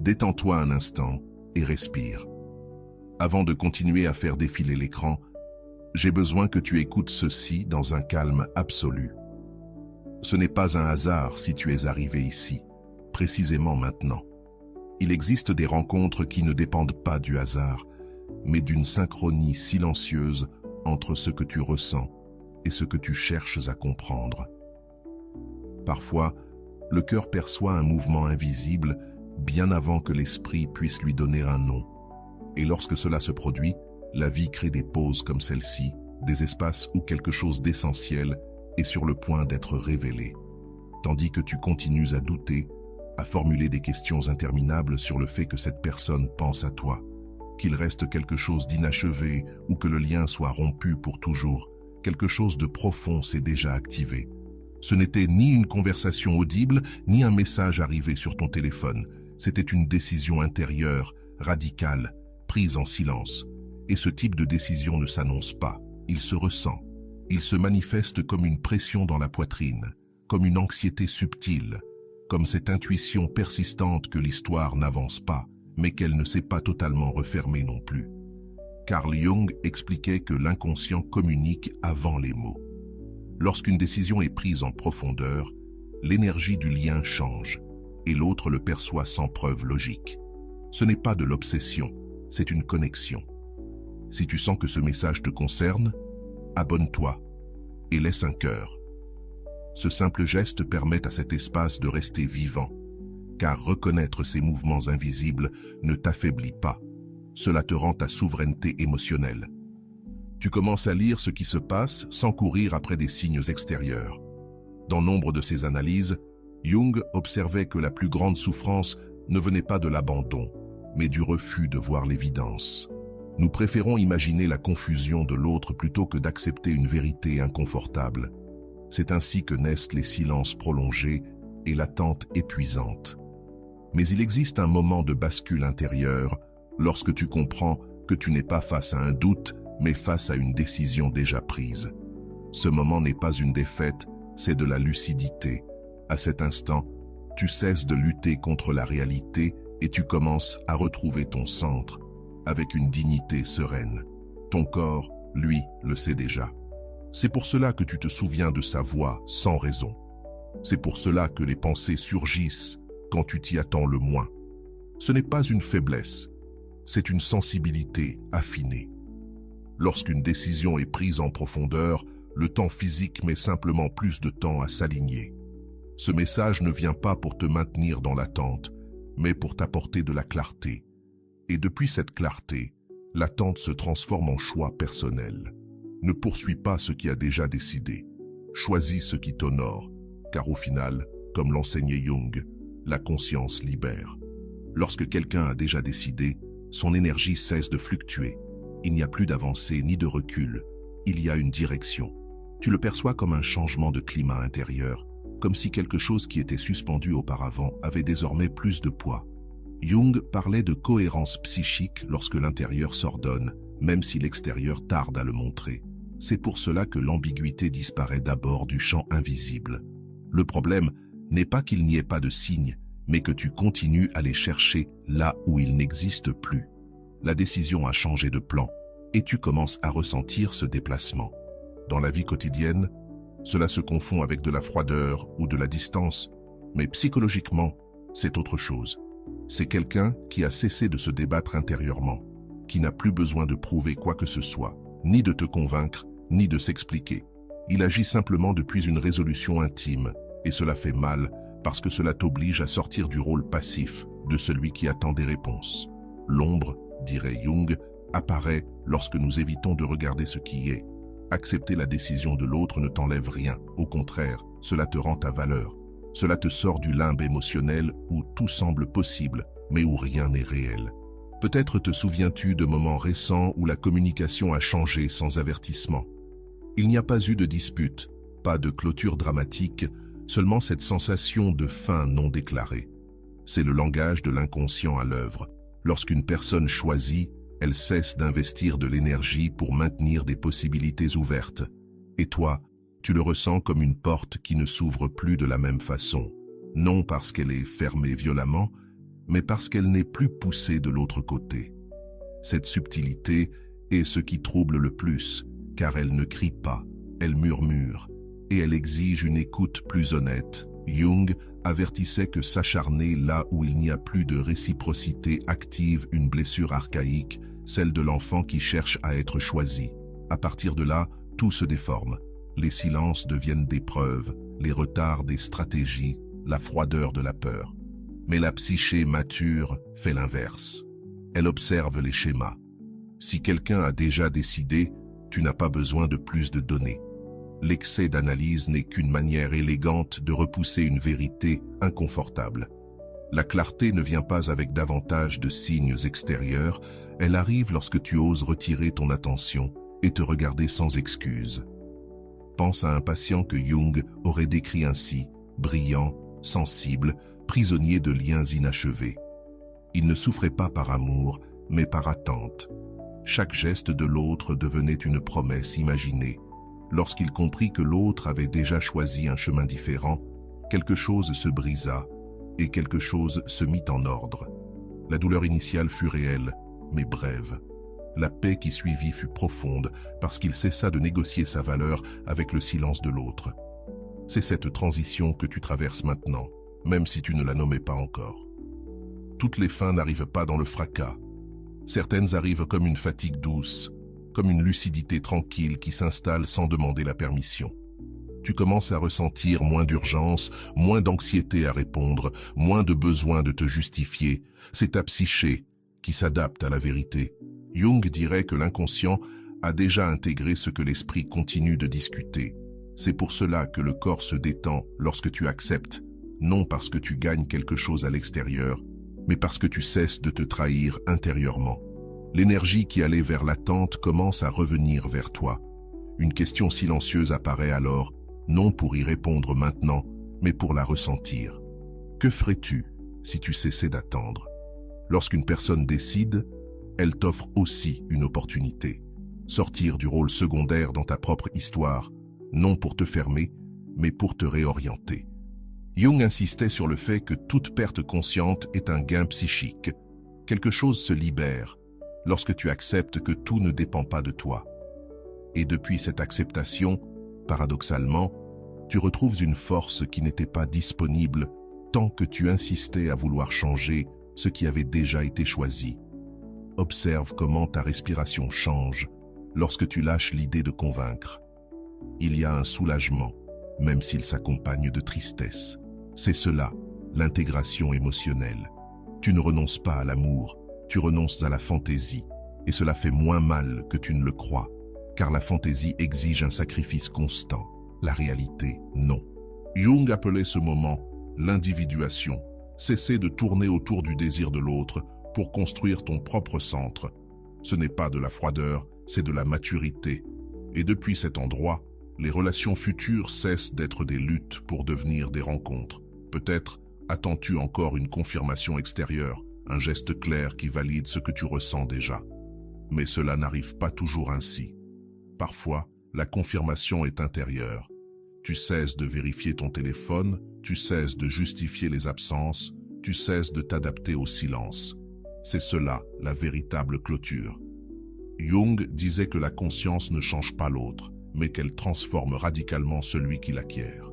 Détends-toi un instant et respire. Avant de continuer à faire défiler l'écran, j'ai besoin que tu écoutes ceci dans un calme absolu. Ce n'est pas un hasard si tu es arrivé ici, précisément maintenant. Il existe des rencontres qui ne dépendent pas du hasard, mais d'une synchronie silencieuse entre ce que tu ressens et ce que tu cherches à comprendre. Parfois, le cœur perçoit un mouvement invisible bien avant que l'esprit puisse lui donner un nom. Et lorsque cela se produit, la vie crée des pauses comme celle-ci, des espaces où quelque chose d'essentiel est sur le point d'être révélé, tandis que tu continues à douter, à formuler des questions interminables sur le fait que cette personne pense à toi, qu'il reste quelque chose d'inachevé ou que le lien soit rompu pour toujours. Quelque chose de profond s'est déjà activé. Ce n'était ni une conversation audible, ni un message arrivé sur ton téléphone. C'était une décision intérieure, radicale, prise en silence. Et ce type de décision ne s'annonce pas, il se ressent. Il se manifeste comme une pression dans la poitrine, comme une anxiété subtile, comme cette intuition persistante que l'histoire n'avance pas, mais qu'elle ne s'est pas totalement refermée non plus. Carl Jung expliquait que l'inconscient communique avant les mots. Lorsqu'une décision est prise en profondeur, l'énergie du lien change, et l'autre le perçoit sans preuve logique. Ce n'est pas de l'obsession, c'est une connexion. Si tu sens que ce message te concerne, abonne-toi et laisse un cœur. Ce simple geste permet à cet espace de rester vivant, car reconnaître ces mouvements invisibles ne t'affaiblit pas. Cela te rend ta souveraineté émotionnelle. Tu commences à lire ce qui se passe sans courir après des signes extérieurs. Dans nombre de ses analyses, Jung observait que la plus grande souffrance ne venait pas de l'abandon, mais du refus de voir l'évidence. Nous préférons imaginer la confusion de l'autre plutôt que d'accepter une vérité inconfortable. C'est ainsi que naissent les silences prolongés et l'attente épuisante. Mais il existe un moment de bascule intérieure lorsque tu comprends que tu n'es pas face à un doute, mais face à une décision déjà prise. Ce moment n'est pas une défaite, c'est de la lucidité. À cet instant, tu cesses de lutter contre la réalité et tu commences à retrouver ton centre, avec une dignité sereine. Ton corps, lui, le sait déjà. C'est pour cela que tu te souviens de sa voix sans raison. C'est pour cela que les pensées surgissent quand tu t'y attends le moins. Ce n'est pas une faiblesse, c'est une sensibilité affinée. Lorsqu'une décision est prise en profondeur, le temps physique met simplement plus de temps à s'aligner. Ce message ne vient pas pour te maintenir dans l'attente, mais pour t'apporter de la clarté. Et depuis cette clarté, l'attente se transforme en choix personnel. Ne poursuis pas ce qui a déjà décidé. Choisis ce qui t'honore, car au final, comme l'enseignait Jung, la conscience libère. Lorsque quelqu'un a déjà décidé, son énergie cesse de fluctuer. Il n'y a plus d'avancée ni de recul. Il y a une direction. Tu le perçois comme un changement de climat intérieur, comme si quelque chose qui était suspendu auparavant avait désormais plus de poids. Jung parlait de cohérence psychique lorsque l'intérieur s'ordonne, même si l'extérieur tarde à le montrer. C'est pour cela que l'ambiguïté disparaît d'abord du champ invisible. Le problème n'est pas qu'il n'y ait pas de signes, mais que tu continues à les chercher là où ils n'existent plus. La décision a changé de plan, et tu commences à ressentir ce déplacement. Dans la vie quotidienne, cela se confond avec de la froideur ou de la distance, mais psychologiquement, c'est autre chose. C'est quelqu'un qui a cessé de se débattre intérieurement, qui n'a plus besoin de prouver quoi que ce soit, ni de te convaincre, ni de s'expliquer. Il agit simplement depuis une résolution intime, et cela fait mal parce que cela t'oblige à sortir du rôle passif de celui qui attend des réponses. L'ombre, dirait Jung, apparaît lorsque nous évitons de regarder ce qui est. Accepter la décision de l'autre ne t'enlève rien, au contraire, cela te rend ta valeur. Cela te sort du limbe émotionnel où tout semble possible, mais où rien n'est réel. Peut-être te souviens-tu de moments récents où la communication a changé sans avertissement. Il n'y a pas eu de dispute, pas de clôture dramatique, seulement cette sensation de fin non déclarée. C'est le langage de l'inconscient à l'œuvre. Lorsqu'une personne choisit, elle cesse d'investir de l'énergie pour maintenir des possibilités ouvertes. Et toi, tu le ressens comme une porte qui ne s'ouvre plus de la même façon. Non parce qu'elle est fermée violemment, mais parce qu'elle n'est plus poussée de l'autre côté. Cette subtilité est ce qui trouble le plus, car elle ne crie pas, elle murmure, et elle exige une écoute plus honnête. Jung avertissait que s'acharner là où il n'y a plus de réciprocité active une blessure archaïque, celle de l'enfant qui cherche à être choisi. À partir de là, tout se déforme. Les silences deviennent des preuves, les retards des stratégies, la froideur de la peur. Mais la psyché mature fait l'inverse. Elle observe les schémas. Si quelqu'un a déjà décidé, tu n'as pas besoin de plus de données. L'excès d'analyse n'est qu'une manière élégante de repousser une vérité inconfortable. La clarté ne vient pas avec davantage de signes extérieurs, elle arrive lorsque tu oses retirer ton attention et te regarder sans excuse. Pense à un patient que Jung aurait décrit ainsi, brillant, sensible, prisonnier de liens inachevés. Il ne souffrait pas par amour, mais par attente. Chaque geste de l'autre devenait une promesse imaginée. Lorsqu'il comprit que l'autre avait déjà choisi un chemin différent, quelque chose se brisa et quelque chose se mit en ordre. La douleur initiale fut réelle, mais brève. La paix qui suivit fut profonde parce qu'il cessa de négocier sa valeur avec le silence de l'autre. C'est cette transition que tu traverses maintenant, même si tu ne la nommais pas encore. Toutes les fins n'arrivent pas dans le fracas. Certaines arrivent comme une fatigue douce, comme une lucidité tranquille qui s'installe sans demander la permission. Tu commences à ressentir moins d'urgence, moins d'anxiété à répondre, moins de besoin de te justifier. C'est ta psyché qui s'adapte à la vérité. Jung dirait que l'inconscient a déjà intégré ce que l'esprit continue de discuter. C'est pour cela que le corps se détend lorsque tu acceptes, non parce que tu gagnes quelque chose à l'extérieur, mais parce que tu cesses de te trahir intérieurement. L'énergie qui allait vers l'attente commence à revenir vers toi. Une question silencieuse apparaît alors, non pour y répondre maintenant, mais pour la ressentir. Que ferais-tu si tu cessais d'attendre? Lorsqu'une personne décide, elle t'offre aussi une opportunité. Sortir du rôle secondaire dans ta propre histoire, non pour te fermer, mais pour te réorienter. Jung insistait sur le fait que toute perte consciente est un gain psychique. Quelque chose se libère lorsque tu acceptes que tout ne dépend pas de toi. Et depuis cette acceptation, paradoxalement, tu retrouves une force qui n'était pas disponible tant que tu insistais à vouloir changer ce qui avait déjà été choisi. Observe comment ta respiration change lorsque tu lâches l'idée de convaincre. Il y a un soulagement, même s'il s'accompagne de tristesse. C'est cela, l'intégration émotionnelle. Tu ne renonces pas à l'amour, tu renonces à la fantaisie, et cela fait moins mal que tu ne le crois, car la fantaisie exige un sacrifice constant, la réalité, non. Jung appelait ce moment l'individuation, cesser de tourner autour du désir de l'autre pour construire ton propre centre. Ce n'est pas de la froideur, c'est de la maturité. Et depuis cet endroit, les relations futures cessent d'être des luttes pour devenir des rencontres. Peut-être attends-tu encore une confirmation extérieure, un geste clair qui valide ce que tu ressens déjà. Mais cela n'arrive pas toujours ainsi. Parfois, la confirmation est intérieure. Tu cesses de vérifier ton téléphone, tu cesses de justifier les absences, tu cesses de t'adapter au silence. C'est cela, la véritable clôture. Jung disait que la conscience ne change pas l'autre, mais qu'elle transforme radicalement celui qui l'acquiert.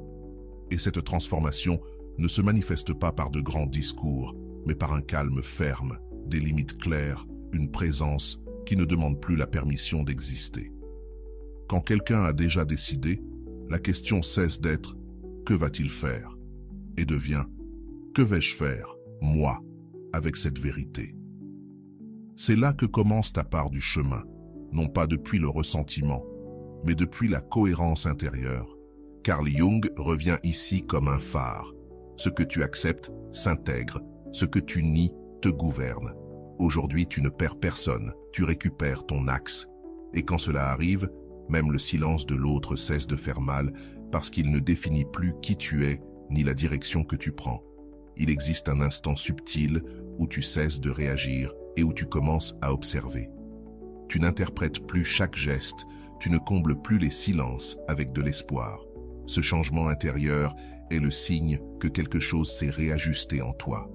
Et cette transformation ne se manifeste pas par de grands discours, mais par un calme ferme, des limites claires, une présence qui ne demande plus la permission d'exister. Quand quelqu'un a déjà décidé, la question cesse d'être « que va-t-il faire ?» et devient « que vais-je faire, moi, avec cette vérité ?» C'est là que commence ta part du chemin, non pas depuis le ressentiment, mais depuis la cohérence intérieure. Carl Jung revient ici comme un phare. Ce que tu acceptes s'intègre, ce que tu nies te gouverne. Aujourd'hui, tu ne perds personne, tu récupères ton axe. Et quand cela arrive, même le silence de l'autre cesse de faire mal parce qu'il ne définit plus qui tu es ni la direction que tu prends. Il existe un instant subtil où tu cesses de réagir et où tu commences à observer. Tu n'interprètes plus chaque geste, tu ne combles plus les silences avec de l'espoir. Ce changement intérieur est le signe que quelque chose s'est réajusté en toi.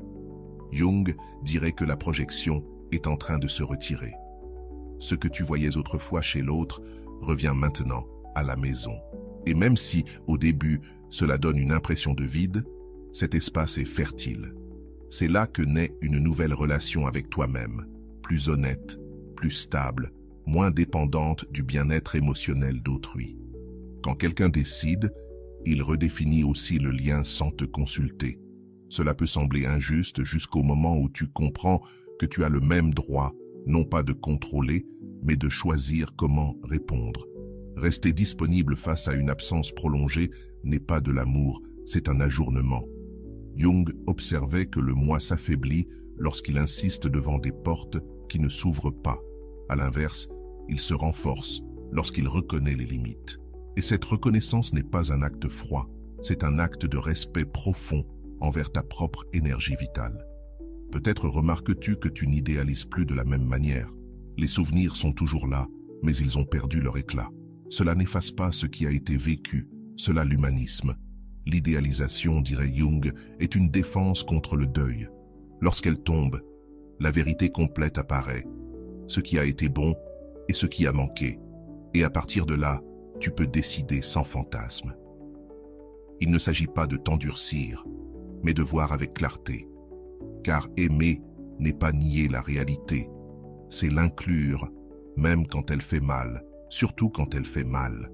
Jung dirait que la projection est en train de se retirer. Ce que tu voyais autrefois chez l'autre revient maintenant à la maison. Et même si, au début, cela donne une impression de vide, cet espace est fertile. C'est là que naît une nouvelle relation avec toi-même, plus honnête, plus stable, moins dépendante du bien-être émotionnel d'autrui. Quand quelqu'un décide, il redéfinit aussi le lien sans te consulter. Cela peut sembler injuste jusqu'au moment où tu comprends que tu as le même droit, non pas de contrôler, mais de choisir comment répondre. Rester disponible face à une absence prolongée n'est pas de l'amour, c'est un ajournement. Jung observait que le moi s'affaiblit lorsqu'il insiste devant des portes qui ne s'ouvrent pas. À l'inverse, il se renforce lorsqu'il reconnaît les limites. Et cette reconnaissance n'est pas un acte froid, c'est un acte de respect profond envers ta propre énergie vitale. Peut-être remarques-tu que tu n'idéalises plus de la même manière. Les souvenirs sont toujours là, mais ils ont perdu leur éclat. Cela n'efface pas ce qui a été vécu, cela l'humanisme. L'idéalisation, dirait Jung, est une défense contre le deuil. Lorsqu'elle tombe, la vérité complète apparaît, ce qui a été bon et ce qui a manqué. Et à partir de là, tu peux décider sans fantasme. Il ne s'agit pas de t'endurcir, mais de voir avec clarté. Car aimer n'est pas nier la réalité, c'est l'inclure, même quand elle fait mal, surtout quand elle fait mal.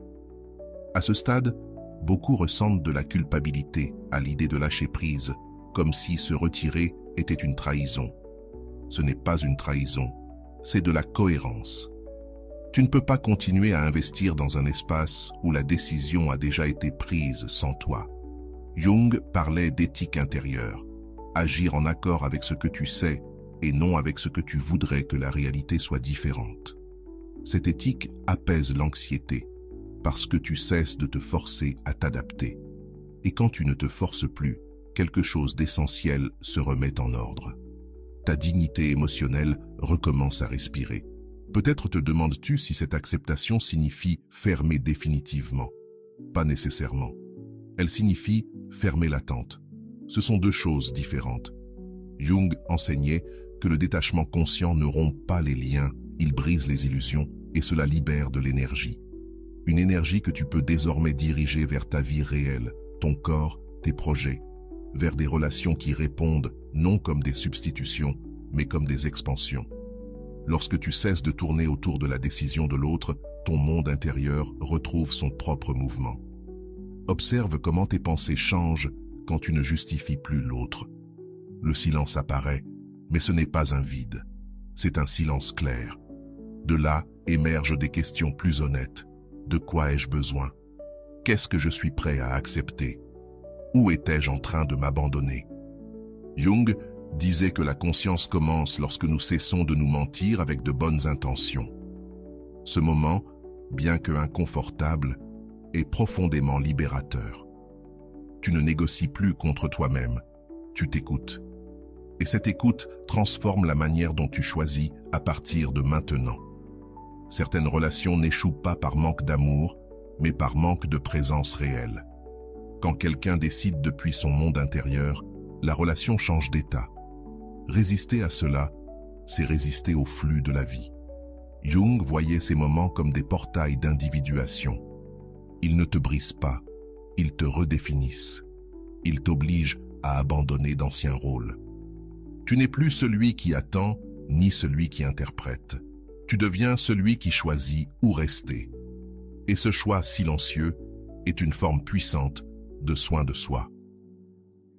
À ce stade, beaucoup ressentent de la culpabilité à l'idée de lâcher prise, comme si se retirer était une trahison. Ce n'est pas une trahison, c'est de la cohérence. Tu ne peux pas continuer à investir dans un espace où la décision a déjà été prise sans toi. Jung parlait d'éthique intérieure, agir en accord avec ce que tu sais et non avec ce que tu voudrais que la réalité soit différente. Cette éthique apaise l'anxiété, parce que tu cesses de te forcer à t'adapter. Et quand tu ne te forces plus, quelque chose d'essentiel se remet en ordre. Ta dignité émotionnelle recommence à respirer. Peut-être te demandes-tu si cette acceptation signifie fermer définitivement. Pas nécessairement. Elle signifie fermer l'attente. Ce sont deux choses différentes. Jung enseignait que le détachement conscient ne rompt pas les liens, il brise les illusions et cela libère de l'énergie. Une énergie que tu peux désormais diriger vers ta vie réelle, ton corps, tes projets, vers des relations qui répondent non comme des substitutions, mais comme des expansions. Lorsque tu cesses de tourner autour de la décision de l'autre, ton monde intérieur retrouve son propre mouvement. Observe comment tes pensées changent quand tu ne justifies plus l'autre. Le silence apparaît, mais ce n'est pas un vide. C'est un silence clair. De là émergent des questions plus honnêtes. De quoi ai-je besoin? Qu'est-ce que je suis prêt à accepter? Où étais-je en train de m'abandonner? Jung disait que la conscience commence lorsque nous cessons de nous mentir avec de bonnes intentions. Ce moment, bien que inconfortable, est profondément libérateur. Tu ne négocies plus contre toi-même, tu t'écoutes. Et cette écoute transforme la manière dont tu choisis à partir de maintenant. Certaines relations n'échouent pas par manque d'amour, mais par manque de présence réelle. Quand quelqu'un décide depuis son monde intérieur, la relation change d'état. Résister à cela, c'est résister au flux de la vie. Jung voyait ces moments comme des portails d'individuation. Ils ne te brisent pas, ils te redéfinissent. Ils t'obligent à abandonner d'anciens rôles. Tu n'es plus celui qui attend, ni celui qui interprète. Tu deviens celui qui choisit où rester. Et ce choix silencieux est une forme puissante de soin de soi.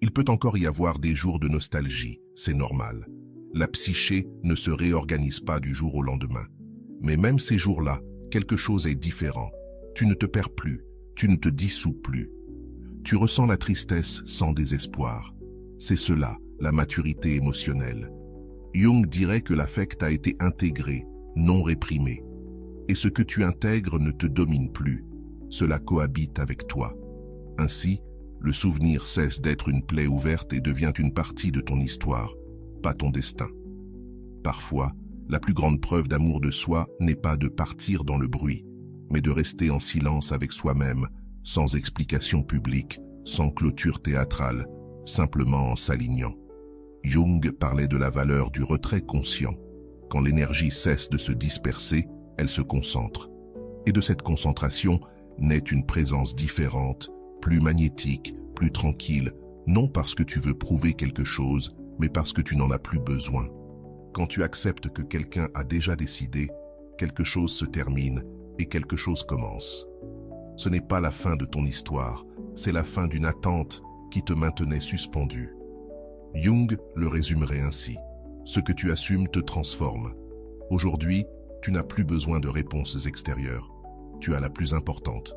Il peut encore y avoir des jours de nostalgie, c'est normal. La psyché ne se réorganise pas du jour au lendemain. Mais même ces jours-là, quelque chose est différent. Tu ne te perds plus, tu ne te dissous plus. Tu ressens la tristesse sans désespoir. C'est cela, la maturité émotionnelle. Jung dirait que l'affect a été intégré, non réprimé. Et ce que tu intègres ne te domine plus. Cela cohabite avec toi. Ainsi, le souvenir cesse d'être une plaie ouverte et devient une partie de ton histoire, pas ton destin. Parfois, la plus grande preuve d'amour de soi n'est pas de partir dans le bruit, mais de rester en silence avec soi-même, sans explication publique, sans clôture théâtrale, simplement en s'alignant. Jung parlait de la valeur du retrait conscient. Quand l'énergie cesse de se disperser, elle se concentre. Et de cette concentration naît une présence différente, plus magnétique, plus tranquille, non parce que tu veux prouver quelque chose, mais parce que tu n'en as plus besoin. Quand tu acceptes que quelqu'un a déjà décidé, quelque chose se termine et quelque chose commence. Ce n'est pas la fin de ton histoire, c'est la fin d'une attente qui te maintenait suspendu. Jung le résumerait ainsi. Ce que tu assumes te transforme. Aujourd'hui, tu n'as plus besoin de réponses extérieures. Tu as la plus importante.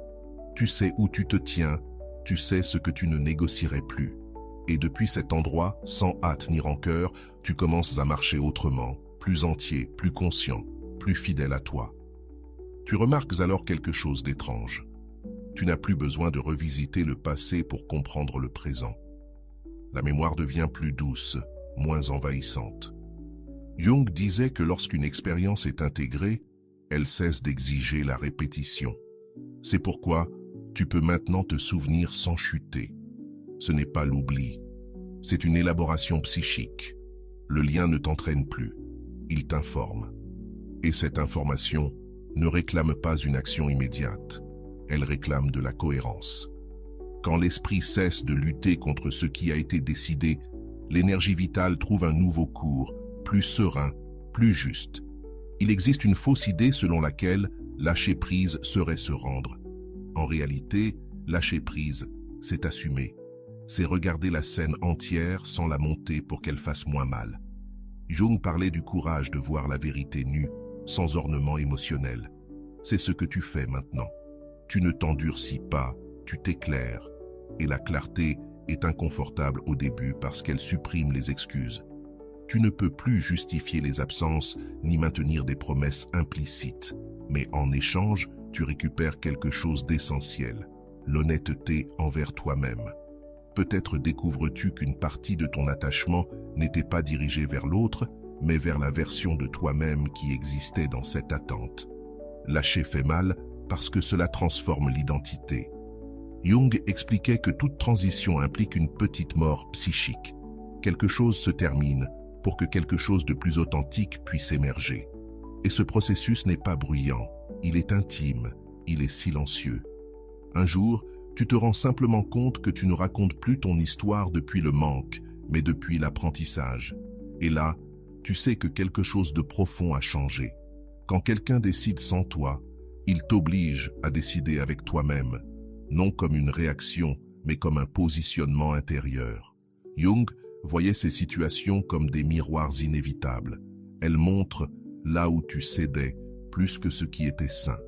Tu sais où tu te tiens, tu sais ce que tu ne négocierais plus. Et depuis cet endroit, sans hâte ni rancœur, tu commences à marcher autrement, plus entier, plus conscient, plus fidèle à toi. Tu remarques alors quelque chose d'étrange. Tu n'as plus besoin de revisiter le passé pour comprendre le présent. La mémoire devient plus douce, moins envahissante. Jung disait que lorsqu'une expérience est intégrée, elle cesse d'exiger la répétition. C'est pourquoi tu peux maintenant te souvenir sans chuter. Ce n'est pas l'oubli, c'est une élaboration psychique. Le lien ne t'entraîne plus, il t'informe. Et cette information ne réclame pas une action immédiate, elle réclame de la cohérence. Quand l'esprit cesse de lutter contre ce qui a été décidé, l'énergie vitale trouve un nouveau cours, plus serein, plus juste. Il existe une fausse idée selon laquelle lâcher prise serait se rendre. En réalité, lâcher prise, c'est assumer. C'est regarder la scène entière sans la monter pour qu'elle fasse moins mal. Jung parlait du courage de voir la vérité nue, sans ornement émotionnel. C'est ce que tu fais maintenant. Tu ne t'endurcis pas, tu t'éclaires. Et la clarté est inconfortable au début parce qu'elle supprime les excuses. Tu ne peux plus justifier les absences ni maintenir des promesses implicites. Mais en échange, tu récupères quelque chose d'essentiel, l'honnêteté envers toi-même. Peut-être découvres-tu qu'une partie de ton attachement n'était pas dirigée vers l'autre, mais vers la version de toi-même qui existait dans cette attente. Lâcher fait mal parce que cela transforme l'identité. Jung expliquait que toute transition implique une petite mort psychique. Quelque chose se termine pour que quelque chose de plus authentique puisse émerger. Et ce processus n'est pas bruyant, il est intime, il est silencieux. Un jour, tu te rends simplement compte que tu ne racontes plus ton histoire depuis le manque, mais depuis l'apprentissage. Et là, tu sais que quelque chose de profond a changé. Quand quelqu'un décide sans toi, il t'oblige à décider avec toi-même, non comme une réaction, mais comme un positionnement intérieur. Jung voyait ces situations comme des miroirs inévitables. Elles montrent là où tu cédais, plus que ce qui était sain.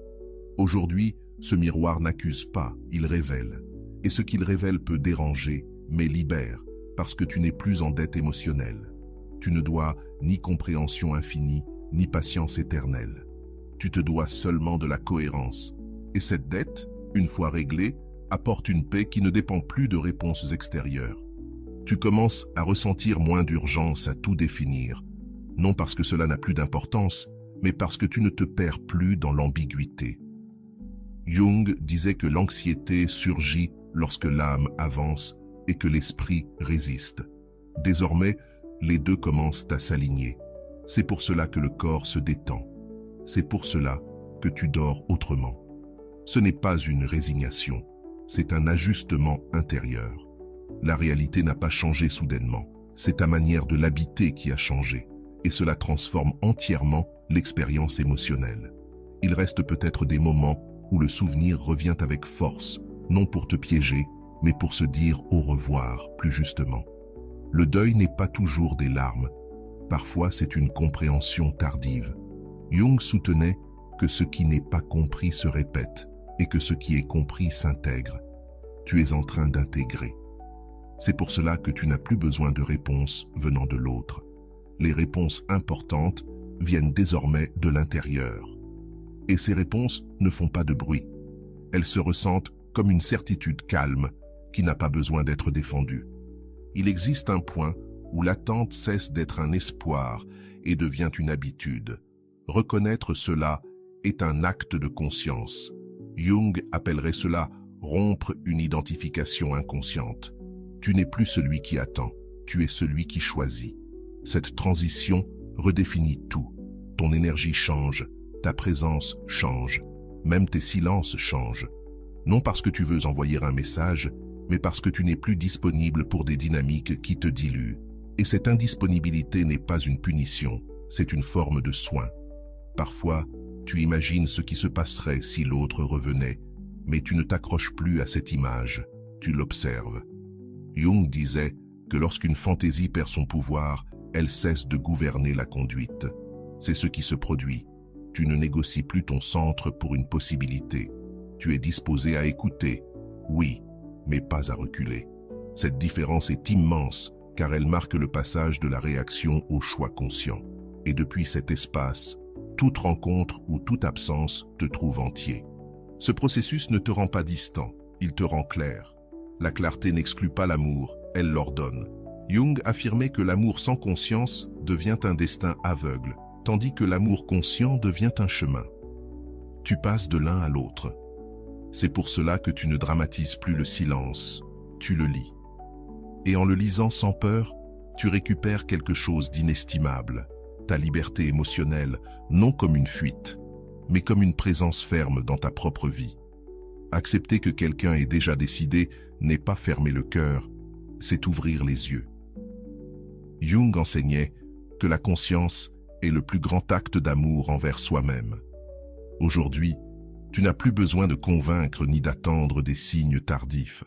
Aujourd'hui, ce miroir n'accuse pas, il révèle. Et ce qu'il révèle peut déranger, mais libère, parce que tu n'es plus en dette émotionnelle. Tu ne dois ni compréhension infinie, ni patience éternelle. Tu te dois seulement de la cohérence. Et cette dette, une fois réglée, apporte une paix qui ne dépend plus de réponses extérieures. Tu commences à ressentir moins d'urgence à tout définir, non parce que cela n'a plus d'importance, mais parce que tu ne te perds plus dans l'ambiguïté. Jung disait que l'anxiété surgit lorsque l'âme avance et que l'esprit résiste. Désormais, les deux commencent à s'aligner. C'est pour cela que le corps se détend. C'est pour cela que tu dors autrement. Ce n'est pas une résignation, c'est un ajustement intérieur. La réalité n'a pas changé soudainement, c'est ta manière de l'habiter qui a changé, et cela transforme entièrement l'expérience émotionnelle. Il reste peut-être des moments où le souvenir revient avec force, non pour te piéger, mais pour se dire au revoir, plus justement. Le deuil n'est pas toujours des larmes, parfois c'est une compréhension tardive. Jung soutenait que ce qui n'est pas compris se répète, et que ce qui est compris s'intègre. Tu es en train d'intégrer. C'est pour cela que tu n'as plus besoin de réponses venant de l'autre. Les réponses importantes viennent désormais de l'intérieur. Et ces réponses ne font pas de bruit. Elles se ressentent comme une certitude calme qui n'a pas besoin d'être défendue. Il existe un point où l'attente cesse d'être un espoir et devient une habitude. Reconnaître cela est un acte de conscience. Jung appellerait cela rompre une identification inconsciente. Tu n'es plus celui qui attend, tu es celui qui choisit. Cette transition redéfinit tout. Ton énergie change, ta présence change, même tes silences changent. Non parce que tu veux envoyer un message, mais parce que tu n'es plus disponible pour des dynamiques qui te diluent. Et cette indisponibilité n'est pas une punition, c'est une forme de soin. Parfois, tu imagines ce qui se passerait si l'autre revenait, mais tu ne t'accroches plus à cette image, tu l'observes. Jung disait que lorsqu'une fantaisie perd son pouvoir, elle cesse de gouverner la conduite. C'est ce qui se produit. Tu ne négocies plus ton centre pour une possibilité. Tu es disposé à écouter, oui, mais pas à reculer. Cette différence est immense car elle marque le passage de la réaction au choix conscient. Et depuis cet espace, toute rencontre ou toute absence te trouve entier. Ce processus ne te rend pas distant, il te rend clair. La clarté n'exclut pas l'amour, elle l'ordonne. Jung affirmait que l'amour sans conscience devient un destin aveugle, tandis que l'amour conscient devient un chemin. Tu passes de l'un à l'autre. C'est pour cela que tu ne dramatises plus le silence, tu le lis. Et en le lisant sans peur, tu récupères quelque chose d'inestimable, ta liberté émotionnelle, non comme une fuite, mais comme une présence ferme dans ta propre vie. Accepter que quelqu'un ait déjà décidé n'est pas fermer le cœur, c'est ouvrir les yeux. Jung enseignait que la conscience est le plus grand acte d'amour envers soi-même. Aujourd'hui, tu n'as plus besoin de convaincre ni d'attendre des signes tardifs.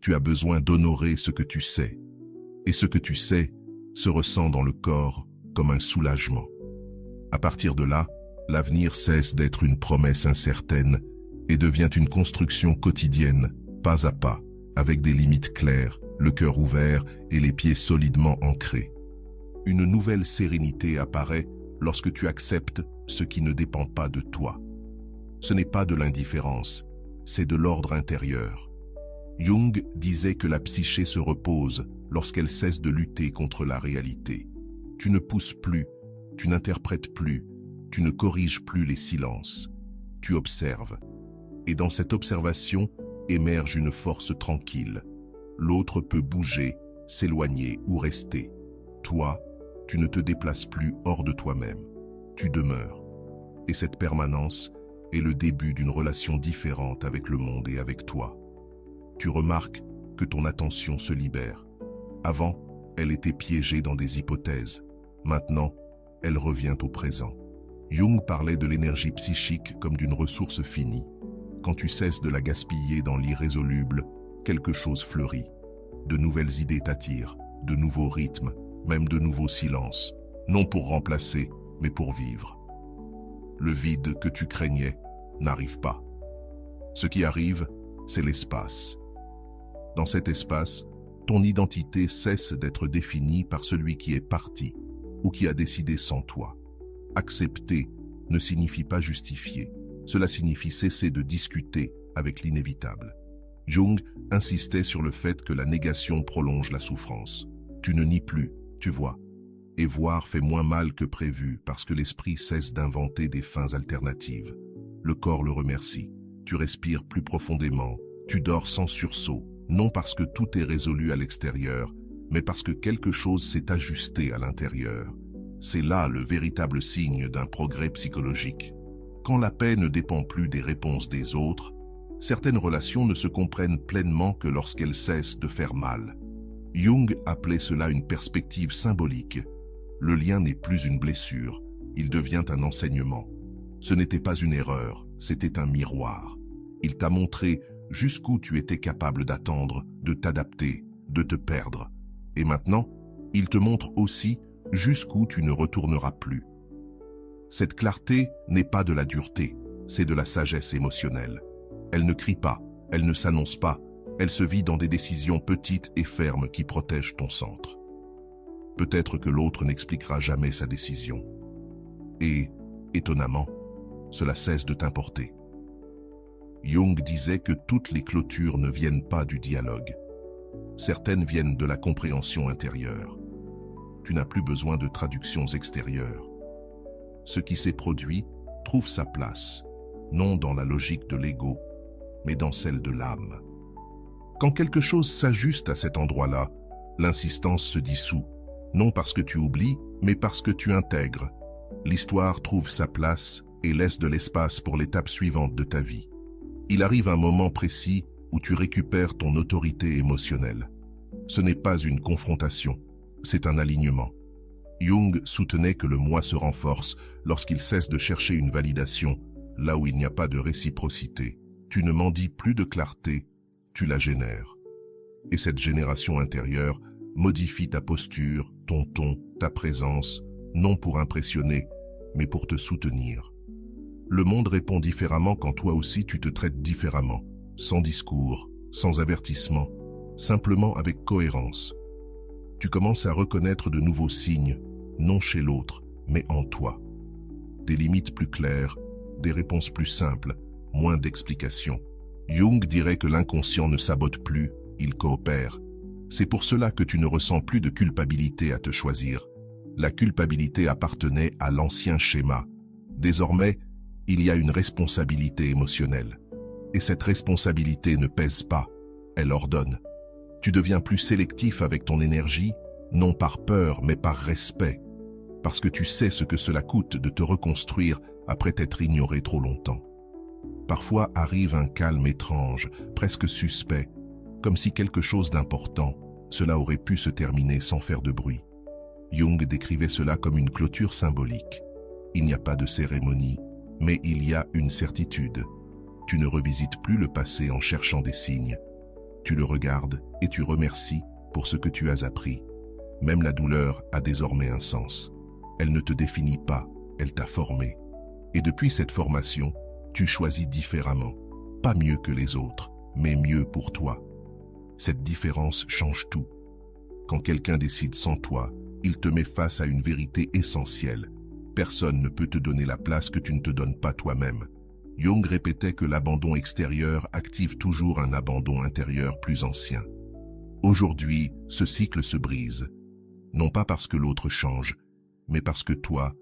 Tu as besoin d'honorer ce que tu sais. Et ce que tu sais se ressent dans le corps comme un soulagement. À partir de là, l'avenir cesse d'être une promesse incertaine et devient une construction quotidienne, pas à pas, avec des limites claires, le cœur ouvert et les pieds solidement ancrés. Une nouvelle sérénité apparaît lorsque tu acceptes ce qui ne dépend pas de toi. Ce n'est pas de l'indifférence, c'est de l'ordre intérieur. Jung disait que la psyché se repose lorsqu'elle cesse de lutter contre la réalité. Tu ne pousses plus, tu n'interprètes plus, tu ne corriges plus les silences. Tu observes. Et dans cette observation émerge une force tranquille. L'autre peut bouger, s'éloigner ou rester. Toi, tu ne te déplaces plus hors de toi-même. Tu demeures. Et cette permanence est le début d'une relation différente avec le monde et avec toi. Tu remarques que ton attention se libère. Avant, elle était piégée dans des hypothèses. Maintenant, elle revient au présent. Jung parlait de l'énergie psychique comme d'une ressource finie. Quand tu cesses de la gaspiller dans l'irrésoluble, quelque chose fleurit. De nouvelles idées t'attirent, de nouveaux rythmes, même de nouveaux silences. Non pour remplacer, mais pour vivre. Le vide que tu craignais n'arrive pas. Ce qui arrive, c'est l'espace. Dans cet espace, ton identité cesse d'être définie par celui qui est parti ou qui a décidé sans toi. Accepter ne signifie pas justifier. Cela signifie cesser de discuter avec l'inévitable. Jung insistait sur le fait que la négation prolonge la souffrance. Tu ne nies plus, tu vois. Et voir fait moins mal que prévu parce que l'esprit cesse d'inventer des fins alternatives. Le corps le remercie. Tu respires plus profondément. Tu dors sans sursaut, non parce que tout est résolu à l'extérieur, mais parce que quelque chose s'est ajusté à l'intérieur. C'est là le véritable signe d'un progrès psychologique. Quand la paix ne dépend plus des réponses des autres, certaines relations ne se comprennent pleinement que lorsqu'elles cessent de faire mal. Jung appelait cela une perspective symbolique. Le lien n'est plus une blessure, il devient un enseignement. Ce n'était pas une erreur, c'était un miroir. Il t'a montré jusqu'où tu étais capable d'attendre, de t'adapter, de te perdre. Et maintenant, il te montre aussi jusqu'où tu ne retourneras plus. Cette clarté n'est pas de la dureté, c'est de la sagesse émotionnelle. Elle ne crie pas, elle ne s'annonce pas, elle se vit dans des décisions petites et fermes qui protègent ton centre. Peut-être que l'autre n'expliquera jamais sa décision. Et, étonnamment, cela cesse de t'importer. Jung disait que toutes les clôtures ne viennent pas du dialogue. Certaines viennent de la compréhension intérieure. Tu n'as plus besoin de traductions extérieures. Ce qui s'est produit trouve sa place, non dans la logique de l'ego, mais dans celle de l'âme. Quand quelque chose s'ajuste à cet endroit-là, L'insistance se dissout, non parce que tu oublies, mais parce que tu intègres. L'histoire trouve sa place et laisse de l'espace pour l'étape suivante de ta vie. Il arrive un moment précis où tu récupères ton autorité émotionnelle. Ce n'est pas une confrontation, c'est un alignement. Jung soutenait que le moi se renforce lorsqu'il cesse de chercher une validation, là où il n'y a pas de réciprocité. Tu ne mendis plus de clarté, tu la génères. Et cette génération intérieure modifie ta posture, ton ton, ta présence, non pour impressionner, mais pour te soutenir. Le monde répond différemment quand toi aussi tu te traites différemment, sans discours, sans avertissement, simplement avec cohérence. Tu commences à reconnaître de nouveaux signes, non chez l'autre, mais en toi. Des limites plus claires, des réponses plus simples, moins d'explications. Jung dirait que l'inconscient ne sabote plus, il coopère. C'est pour cela que tu ne ressens plus de culpabilité à te choisir. La culpabilité appartenait à l'ancien schéma. Désormais, il y a une responsabilité émotionnelle. Et cette responsabilité ne pèse pas, elle ordonne. Tu deviens plus sélectif avec ton énergie, non par peur mais par respect, parce que tu sais ce que cela coûte de te reconstruire après t'être ignoré trop longtemps. Parfois arrive un calme étrange, presque suspect, comme si quelque chose d'important, cela aurait pu se terminer sans faire de bruit. Jung décrivait cela comme une clôture symbolique. Il n'y a pas de cérémonie, mais il y a une certitude. Tu ne revisites plus le passé en cherchant des signes. Tu le regardes et tu remercies pour ce que tu as appris. Même la douleur a désormais un sens. Elle ne te définit pas, elle t'a formé. Et depuis cette formation, tu choisis différemment. Pas mieux que les autres, mais mieux pour toi. Cette différence change tout. Quand quelqu'un décide sans toi, il te met face à une vérité essentielle. Personne ne peut te donner la place que tu ne te donnes pas toi-même. Jung répétait que l'abandon extérieur active toujours un abandon intérieur plus ancien. Aujourd'hui, ce cycle se brise. Non pas parce que l'autre change, mais parce que toi,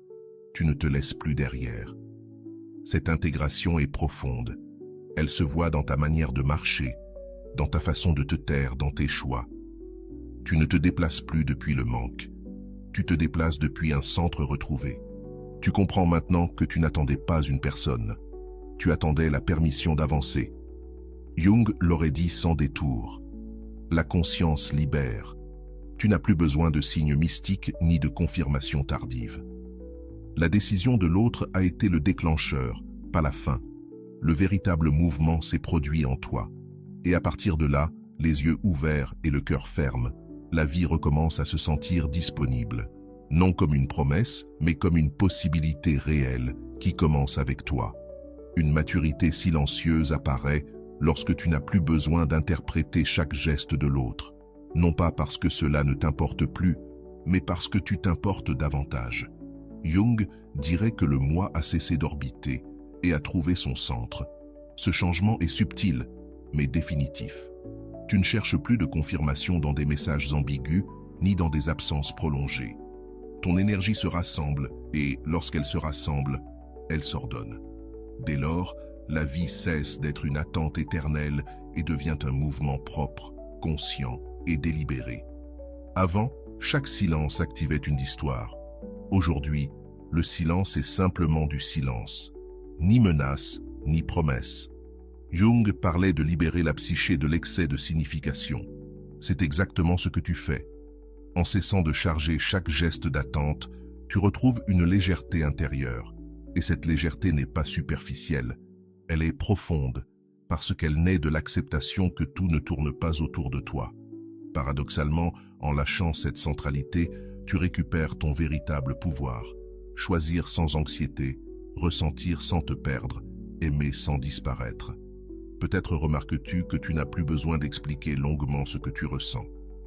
tu ne te laisses plus derrière. Cette intégration est profonde. Elle se voit dans ta manière de marcher, dans ta façon de te taire, dans tes choix. Tu ne te déplaces plus depuis le manque. Tu te déplaces depuis un centre retrouvé. Tu comprends maintenant que tu n'attendais pas une personne. Tu attendais la permission d'avancer. Jung l'aurait dit sans détour. La conscience libère. Tu n'as plus besoin de signes mystiques ni de confirmation tardive. La décision de l'autre a été le déclencheur, pas la fin. Le véritable mouvement s'est produit en toi. Et à partir de là, les yeux ouverts et le cœur ferme, la vie recommence à se sentir disponible. Non comme une promesse, mais comme une possibilité réelle qui commence avec toi. Une maturité silencieuse apparaît lorsque tu n'as plus besoin d'interpréter chaque geste de l'autre. Non pas parce que cela ne t'importe plus, mais parce que tu t'importes davantage. Jung dirait que le moi a cessé d'orbiter et a trouvé son centre. Ce changement est subtil, mais définitif. Tu ne cherches plus de confirmation dans des messages ambigus, ni dans des absences prolongées. Ton énergie se rassemble, et lorsqu'elle se rassemble, elle s'ordonne. Dès lors, la vie cesse d'être une attente éternelle et devient un mouvement propre, conscient et délibéré. Avant, chaque silence activait une histoire. Aujourd'hui, le silence est simplement du silence. Ni menace, ni promesse. Jung parlait de libérer la psyché de l'excès de signification. C'est exactement ce que tu fais. En cessant de charger chaque geste d'attente, tu retrouves une légèreté intérieure. Et cette légèreté n'est pas superficielle. Elle est profonde, parce qu'elle naît de l'acceptation que tout ne tourne pas autour de toi. Paradoxalement, en lâchant cette centralité, tu récupères ton véritable pouvoir. Choisir sans anxiété, ressentir sans te perdre, aimer sans disparaître. Peut-être remarques-tu que tu n'as plus besoin d'expliquer longuement ce que tu ressens.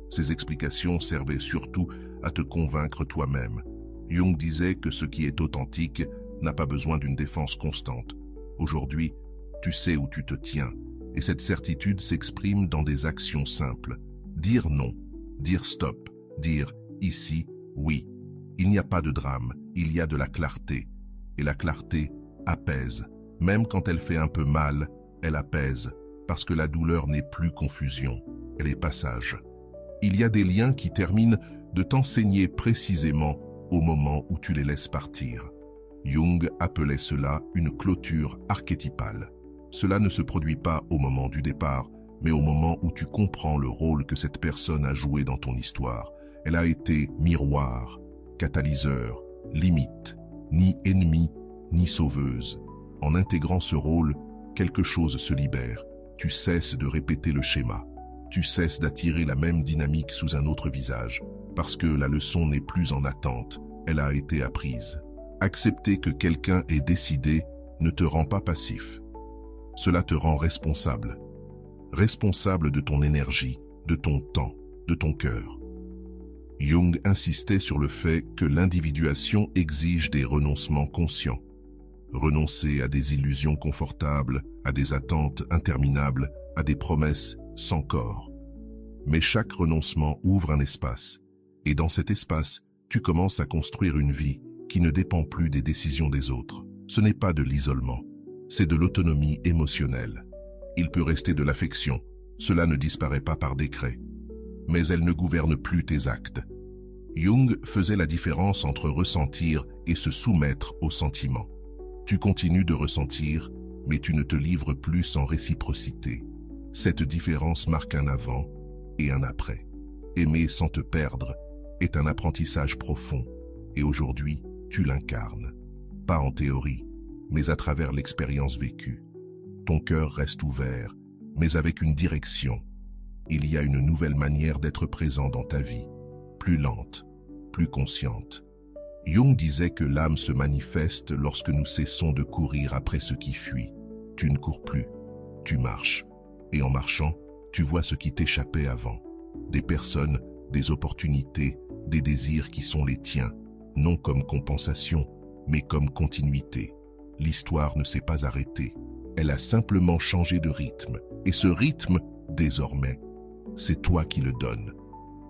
Ces explications servaient surtout à te convaincre toi-même. Jung disait que ce qui est authentique n'a pas besoin d'une défense constante. Aujourd'hui, tu sais où tu te tiens, et cette certitude s'exprime dans des actions simples. Dire non, dire stop, dire ici, oui. Il n'y a pas de drame, il y a de la clarté. Et la clarté apaise. Même quand elle fait un peu mal, elle apaise, parce que la douleur n'est plus confusion, elle est passage. Il y a des liens qui terminent de t'enseigner précisément au moment où tu les laisses partir. Jung appelait cela une clôture archétypale. Cela ne se produit pas au moment du départ, mais au moment où tu comprends le rôle que cette personne a joué dans ton histoire. Elle a été miroir, catalyseur, limite, ni ennemie, ni sauveuse. En intégrant ce rôle, quelque chose se libère. Tu cesses de répéter le schéma. Tu cesses d'attirer la même dynamique sous un autre visage, parce que la leçon n'est plus en attente, elle a été apprise. Accepter que quelqu'un ait décidé ne te rend pas passif. Cela te rend responsable. Responsable de ton énergie, de ton temps, de ton cœur. Jung insistait sur le fait que l'individuation exige des renoncements conscients. Renoncer à des illusions confortables, à des attentes interminables, à des promesses sans corps. Mais chaque renoncement ouvre un espace, et dans cet espace, tu commences à construire une vie qui ne dépend plus des décisions des autres. Ce n'est pas de l'isolement, c'est de l'autonomie émotionnelle. Il peut rester de l'affection, cela ne disparaît pas par décret, mais elle ne gouverne plus tes actes. Jung faisait la différence entre ressentir et se soumettre aux sentiments. Tu continues de ressentir, mais tu ne te livres plus sans réciprocité. Cette différence marque un avant et un après. Aimer sans te perdre est un apprentissage profond, et aujourd'hui, tu l'incarnes. Pas en théorie, mais à travers l'expérience vécue. Ton cœur reste ouvert, mais avec une direction. Il y a une nouvelle manière d'être présent dans ta vie, plus lente, plus consciente. Jung disait que l'âme se manifeste lorsque nous cessons de courir après ce qui fuit. Tu ne cours plus, tu marches. Et en marchant, tu vois ce qui t'échappait avant. Des personnes, des opportunités, des désirs qui sont les tiens, non comme compensation, mais comme continuité. L'histoire ne s'est pas arrêtée. Elle a simplement changé de rythme. Et ce rythme, désormais, c'est toi qui le donnes.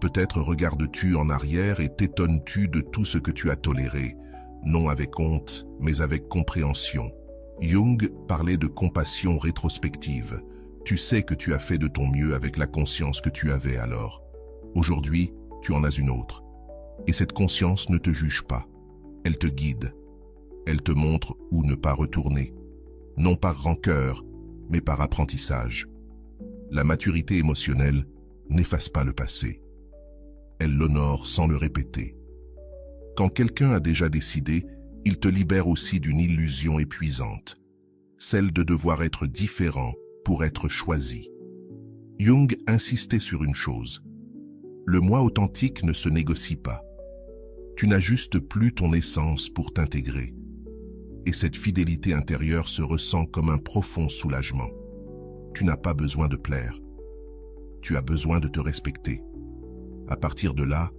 Peut-être regardes-tu en arrière et t'étonnes-tu de tout ce que tu as toléré, non avec honte, mais avec compréhension. Jung parlait de compassion rétrospective. Tu sais que tu as fait de ton mieux avec la conscience que tu avais alors. Aujourd'hui, tu en as une autre. Et cette conscience ne te juge pas. Elle te guide. Elle te montre où ne pas retourner. Non par rancœur, mais par apprentissage. La maturité émotionnelle n'efface pas le passé. Elle l'honore sans le répéter. Quand quelqu'un a déjà décidé, il te libère aussi d'une illusion épuisante, celle de devoir être différent pour être choisi. Jung insistait sur une chose. Le moi authentique ne se négocie pas. Tu n'ajustes plus ton essence pour t'intégrer. Et cette fidélité intérieure se ressent comme un profond soulagement. Tu n'as pas besoin de plaire. Tu as besoin de te respecter. À partir de là,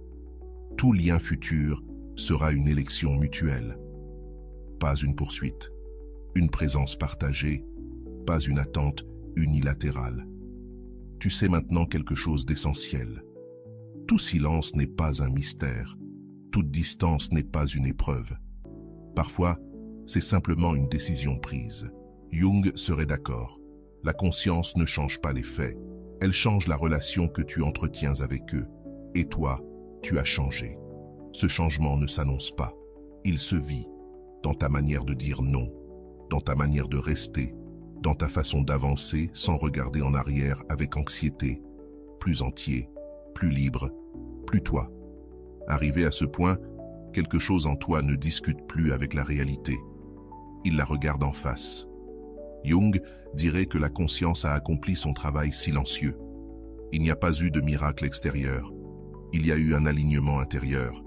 tout lien futur sera une élection mutuelle. Pas une poursuite, une présence partagée, pas une attente unilatérale. Tu sais maintenant quelque chose d'essentiel. Tout silence n'est pas un mystère. Toute distance n'est pas une épreuve. Parfois, c'est simplement une décision prise. Jung serait d'accord. La conscience ne change pas les faits. Elle change la relation que tu entretiens avec eux. Et toi, tu as changé. Ce changement ne s'annonce pas. Il se vit dans ta manière de dire non, dans ta manière de rester, dans ta façon d'avancer sans regarder en arrière avec anxiété, plus entier, plus libre, plus toi. Arrivé à ce point, quelque chose en toi ne discute plus avec la réalité. Il la regarde en face. Jung dirait que la conscience a accompli son travail silencieux. Il n'y a pas eu de miracle extérieur. Il y a eu un alignement intérieur.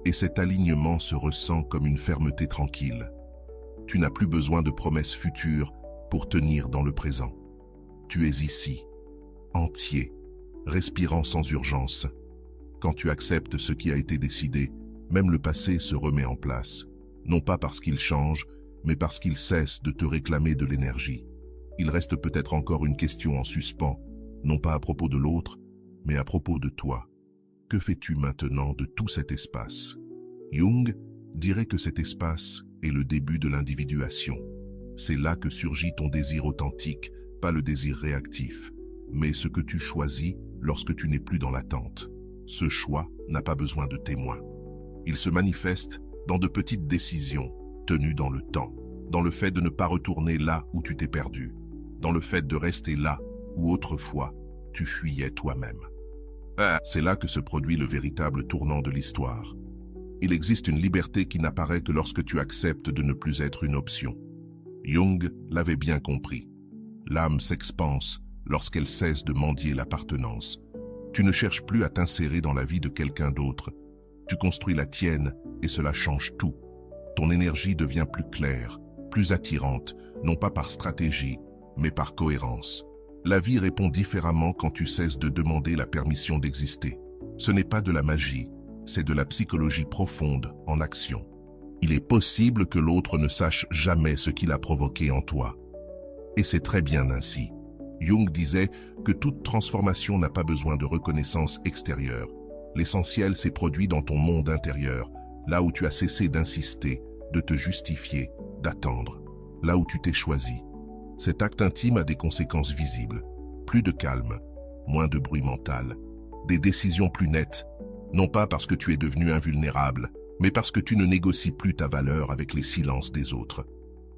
Et cet alignement se ressent comme une fermeté tranquille. Tu n'as plus besoin de promesses futures pour tenir dans le présent. Tu es ici, entier, respirant sans urgence. Quand tu acceptes ce qui a été décidé, même le passé se remet en place, non pas parce qu'il change, mais parce qu'il cesse de te réclamer de l'énergie. Il reste peut-être encore une question en suspens, non pas à propos de l'autre, mais à propos de toi. Que fais-tu maintenant de tout cet espace? Jung dirait que cet espace est le début de l'individuation. C'est là que surgit ton désir authentique, pas le désir réactif, mais ce que tu choisis lorsque tu n'es plus dans l'attente. ce choix n'a pas besoin de témoins. Il se manifeste dans de petites décisions, tenues dans le temps, dans le fait de ne pas retourner là où tu t'es perdu, dans le fait de rester là où autrefois tu fuyais toi-même. C'est là que se produit le véritable tournant de l'histoire. Il existe une liberté qui n'apparaît que lorsque tu acceptes de ne plus être une option. Jung l'avait bien compris. L'âme s'expanse lorsqu'elle cesse de mendier l'appartenance. Tu ne cherches plus à t'insérer dans la vie de quelqu'un d'autre. Tu construis la tienne et cela change tout. Ton énergie devient plus claire, plus attirante, non pas par stratégie, mais par cohérence. La vie répond différemment quand tu cesses de demander la permission d'exister. Ce n'est pas de la magie, c'est de la psychologie profonde en action. Il est possible que l'autre ne sache jamais ce qu'il a provoqué en toi. Et c'est très bien ainsi. Jung disait que toute transformation n'a pas besoin de reconnaissance extérieure. L'essentiel s'est produit dans ton monde intérieur, là où tu as cessé d'insister, de te justifier, d'attendre, là où tu t'es choisi. Cet acte intime a des conséquences visibles. Plus de calme, moins de bruit mental, des décisions plus nettes, non pas parce que tu es devenu invulnérable, mais parce que tu ne négocies plus ta valeur avec les silences des autres.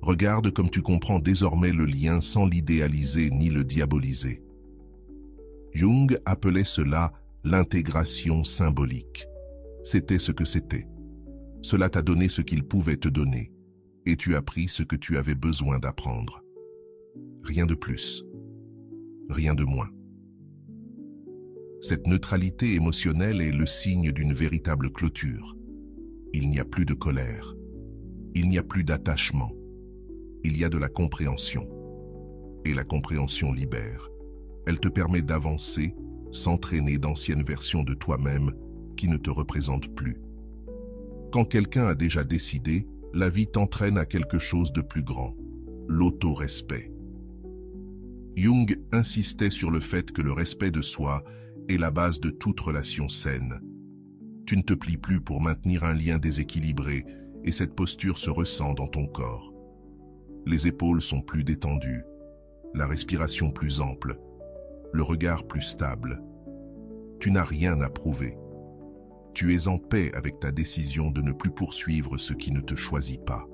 Regarde comme tu comprends désormais le lien sans l'idéaliser ni le diaboliser. Jung appelait cela l'intégration symbolique. C'était ce que c'était. Cela t'a donné ce qu'il pouvait te donner, et tu as pris ce que tu avais besoin d'apprendre. Rien de plus, rien de moins. Cette neutralité émotionnelle est le signe d'une véritable clôture. Il n'y a plus de colère, il n'y a plus d'attachement, il y a de la compréhension. Et la compréhension libère. Elle te permet d'avancer sans traîner d'anciennes versions de toi-même qui ne te représentent plus. Quand quelqu'un a déjà décidé, la vie t'entraîne à quelque chose de plus grand, l'auto-respect. Jung insistait sur le fait que le respect de soi est la base de toute relation saine. Tu ne te plies plus pour maintenir un lien déséquilibré et cette posture se ressent dans ton corps. Les épaules sont plus détendues, la respiration plus ample, le regard plus stable. Tu n'as rien à prouver. Tu es en paix avec ta décision de ne plus poursuivre ce qui ne te choisit pas.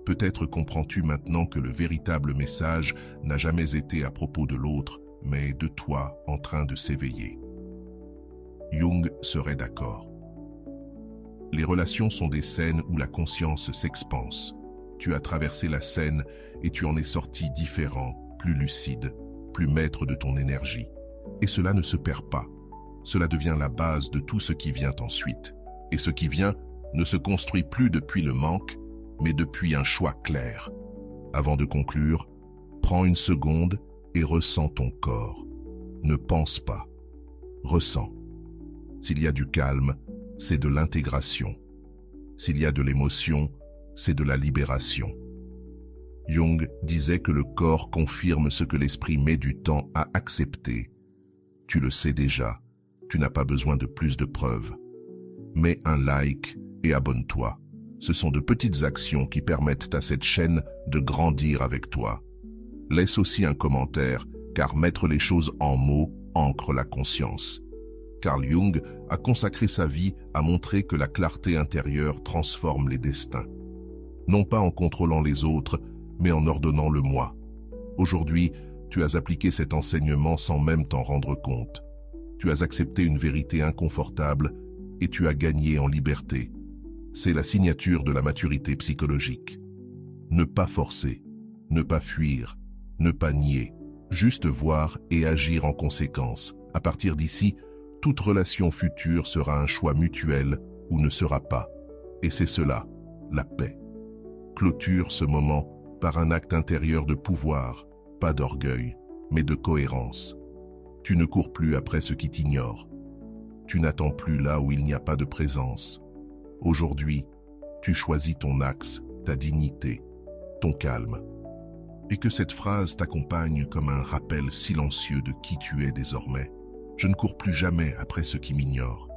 Peut-être comprends-tu maintenant que le véritable message n'a jamais été à propos de l'autre, mais de toi en train de s'éveiller. Jung serait d'accord. Les relations sont des scènes où la conscience s'expanse. Tu as traversé la scène et tu en es sorti différent, plus lucide, plus maître de ton énergie. Et cela ne se perd pas. Cela devient la base de tout ce qui vient ensuite. Et ce qui vient ne se construit plus depuis le manque, mais depuis un choix clair. Avant de conclure, prends une seconde et ressens ton corps. Ne pense pas. Ressens. S'il y a du calme, c'est de l'intégration. S'il y a de l'émotion, c'est de la libération. Jung disait que le corps confirme ce que l'esprit met du temps à accepter. Tu le sais déjà, tu n'as pas besoin de plus de preuves. Mets un like et abonne-toi. Ce sont de petites actions qui permettent à cette chaîne de grandir avec toi. Laisse aussi un commentaire, car mettre les choses en mots ancre la conscience. Carl Jung a consacré sa vie à montrer que la clarté intérieure transforme les destins. Non pas en contrôlant les autres, mais en ordonnant le moi. Aujourd'hui, tu as appliqué cet enseignement sans même t'en rendre compte. Tu as accepté une vérité inconfortable et tu as gagné en liberté. C'est la signature de la maturité psychologique. Ne pas forcer, ne pas fuir, ne pas nier, juste voir et agir en conséquence. À partir d'ici, toute relation future sera un choix mutuel ou ne sera pas. Et c'est cela, la paix. Clôture ce moment par un acte intérieur de pouvoir, pas d'orgueil, mais de cohérence. Tu ne cours plus après ce qui t'ignore. Tu n'attends plus là où il n'y a pas de présence. Aujourd'hui, tu choisis ton axe, ta dignité, ton calme. Et que cette phrase t'accompagne comme un rappel silencieux de qui tu es désormais. Je ne cours plus jamais après ce qui m'ignore.